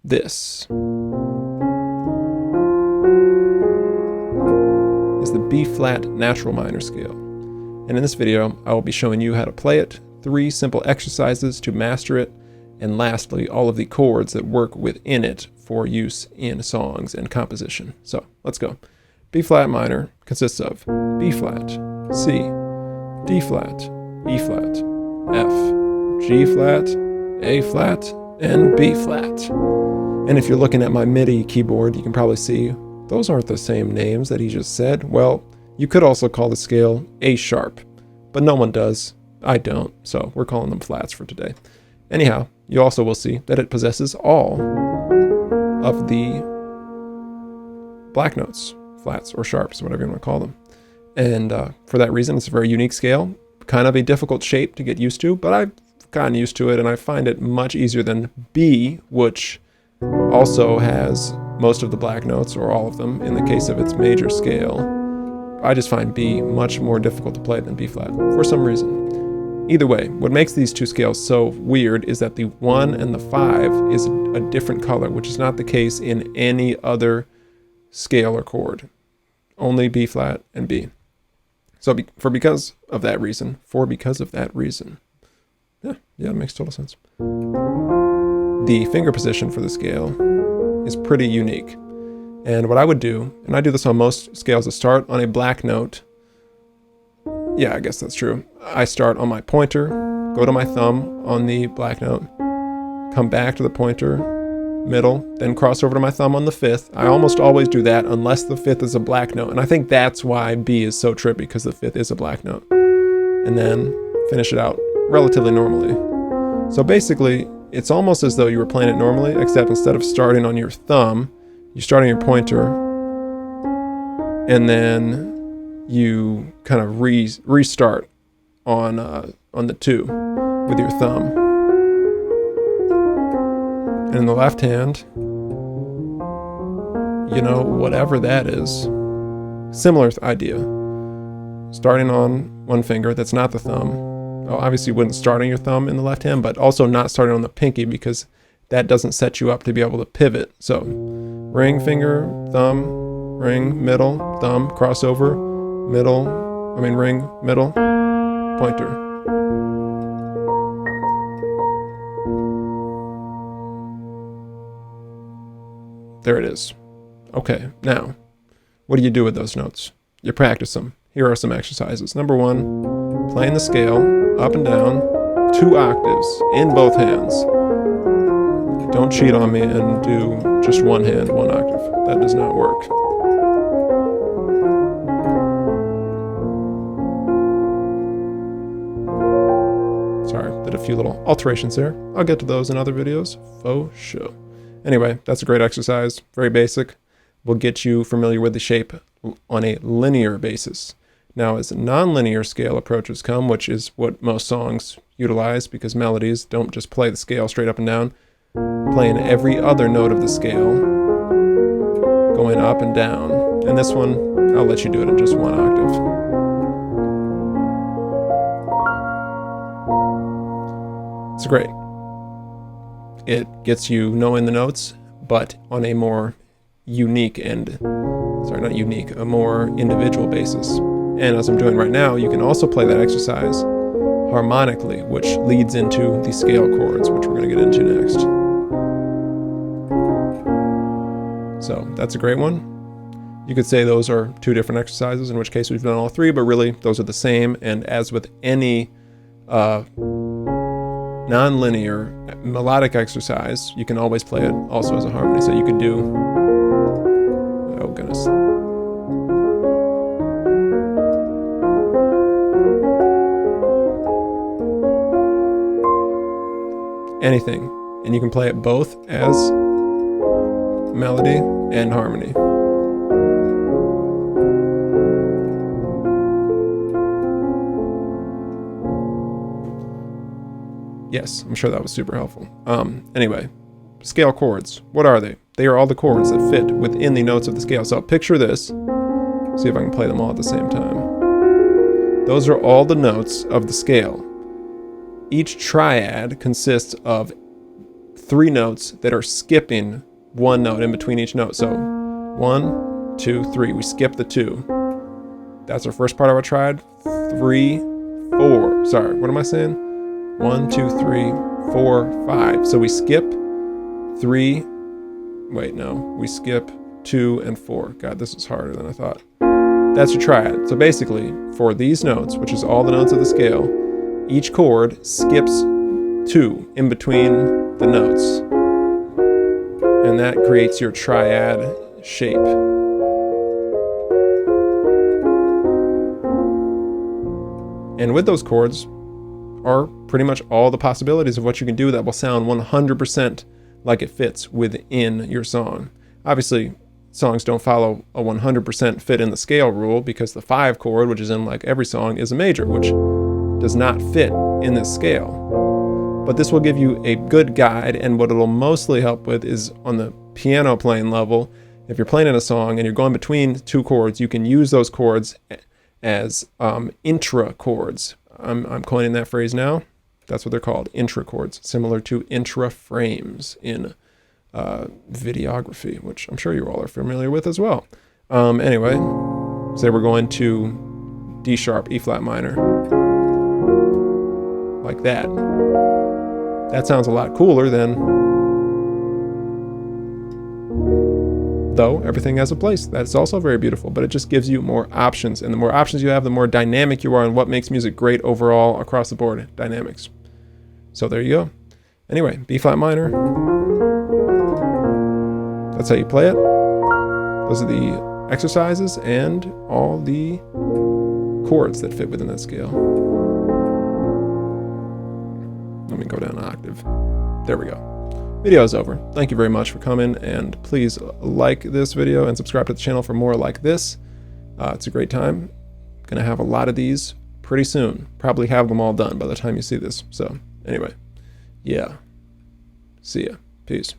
This is the B-flat natural minor scale. And in this video, I will be showing you how to play it, 3 simple exercises to master it, and lastly, all of the chords that work within it for use in songs and composition. So let's go. B-flat minor consists of B-flat, C, D-flat, E-flat, F, G-flat, A-flat, and B-flat. And if you're looking at my MIDI keyboard, you can probably see those aren't the same names that he just said. Well, you could also call the scale A-sharp, but no one does. I don't, so we're calling them flats for today. Anyhow, you also will see that it possesses all of the black notes, flats or sharps, whatever you want to call them. And for that reason, it's a very unique scale, kind of a difficult shape to get used to, but I've gotten used to it, and I find it much easier than B, which also has most of the black notes, or all of them, in the case of its major scale. I just find B much more difficult to play than B-flat, for some reason. Either way, what makes these two scales so weird is that the 1 and the 5 is a different color, which is not the case in any other scale or chord. Only B-flat and B. So because of that reason, yeah, it makes total sense. The finger position for the scale is pretty unique. And what I would do, and I do this on most scales, is start on a black note. Yeah, I guess that's true. I start on my pointer, go to my thumb on the black note, come back to the pointer, middle, then cross over to my thumb on the 5th. I almost always do that unless the 5th is a black note. And I think that's why B is so trippy, because the 5th is a black note. And then finish it out relatively normally. So basically, it's almost as though you were playing it normally, except instead of starting on your thumb, you start on your pointer, and then you kind of restart on the 2 with your thumb. And in the left hand, you know, whatever that is, similar idea. Starting on one finger that's not the thumb. Well, obviously you wouldn't start on your thumb in the left hand, but also not starting on the pinky, because that doesn't set you up to be able to pivot. So ring, finger, thumb, ring, middle, thumb, crossover, ring, middle, pointer. There it is. Okay, now, what do you do with those notes? You practice them. Here are some exercises. Number 1, playing the scale up and down, 2 octaves in both hands. Don't cheat on me and do just one hand, 1 octave. That does not work. Sorry, did a few little alterations there. I'll get to those in other videos, faux sure. Anyway, that's a great exercise, very basic. Will get you familiar with the shape on a linear basis. Now, as non-linear scale approaches come, which is what most songs utilize, because melodies don't just play the scale straight up and down, playing every other note of the scale, going up and down. And this one, I'll let you do it in just 1 octave. It's great. It gets you knowing the notes, but on a more unique a more individual basis. And as I'm doing right now, you can also play that exercise harmonically, which leads into the scale chords, which we're going to get into next. So that's a great one. You could say those are 2 different exercises, in which case we've done all 3, but really those are the same. And as with any non-linear melodic exercise, you can always play it also as a harmony. So you could do, oh goodness. Anything, and you can play it both as melody and harmony. Yes, I'm sure that was super helpful. Anyway, scale chords, what are they? They are all the chords that fit within the notes of the scale. So picture this, see if I can play them all at the same time. Those are all the notes of the scale. Each triad consists of 3 notes that are skipping 1 note in between each note. So 1, 2, 3. We skip the 2. That's our first part of our triad. 3, 4. Sorry, what am I saying? 1, 2, 3, 4, 5. So we skip 3. Wait, no. We skip 2 and 4. God, this is harder than I thought. That's your triad. So basically, for these notes, which is all the notes of the scale, each chord skips 2 in between the notes. And that creates your triad shape. And with those chords are pretty much all the possibilities of what you can do that will sound 100% like it fits within your song. Obviously, songs don't follow a 100% fit in the scale rule, because the 5 chord, which is in like every song, is a major, which does not fit in this scale. But this will give you a good guide, and what it'll mostly help with is on the piano playing level. If you're playing in a song and you're going between 2 chords, you can use those chords as intra chords. I'm coining that phrase now. That's what they're called, intra chords, similar to intra frames in videography, which I'm sure you all are familiar with as well. Anyway, say we're going to D sharp, E flat minor, like that. That sounds a lot cooler than, though everything has a place. That's also very beautiful, but it just gives you more options. And the more options you have, the more dynamic you are, and what makes music great overall across the board, dynamics. So there you go. Anyway, B flat minor. That's how you play it. Those are the exercises and all the chords that fit within that scale. Let me go down an octave. There we go. Video is over. Thank you very much for coming, and please like this video and subscribe to the channel for more like this. It's a great time. Gonna have a lot of these pretty soon. Probably have them all done by the time you see this. So anyway, yeah. See ya. Peace.